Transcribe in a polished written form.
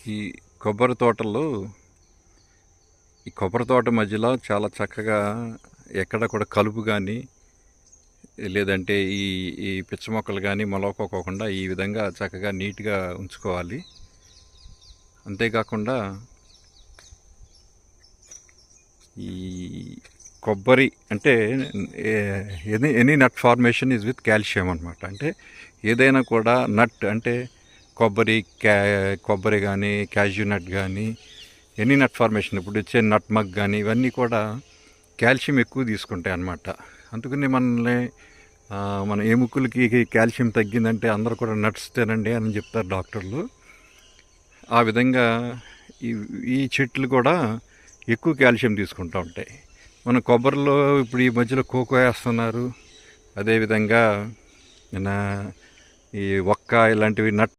ఈ కొబ్బరి తోటల్లో ఈ కొబ్బరి తోట మధ్యలో చాలా చక్కగా ఎక్కడ కూడా కలుపు కానీ లేదంటే ఈ ఈ పిచ్చ మొక్కలు కానీ మొలవకోకుండా ఈ విధంగా చక్కగా నీట్గా ఉంచుకోవాలి. అంతేకాకుండా ఈ కొబ్బరి అంటే any nut formation is with calcium అనమాట. అంటే ఏదైనా కూడా నట్ అంటే కొబ్బరి కానీ క్యాష్యూ నట్ కానీ ఎనీ నట్ ఫార్మేషన్ ఇప్పుడు వచ్చే నట్ మగ్ కానీ ఇవన్నీ కూడా కాల్షియం ఎక్కువ తీసుకుంటాయి అన్నమాట. అందుకని మన ఎముకలకి కాల్షియం తగ్గిందంటే అందరూ కూడా నట్స్ తినండి అని చెప్తారు డాక్టర్లు. ఆ విధంగా ఈ ఈ చెట్లు కూడా ఎక్కువ కాల్షియం తీసుకుంటూ ఉంటాయి. మన కొబ్బరిలో ఇప్పుడు ఈ మధ్యలో కోకో వేస్తున్నారు, అదేవిధంగా ఈ ఒక్క ఇలాంటివి నట్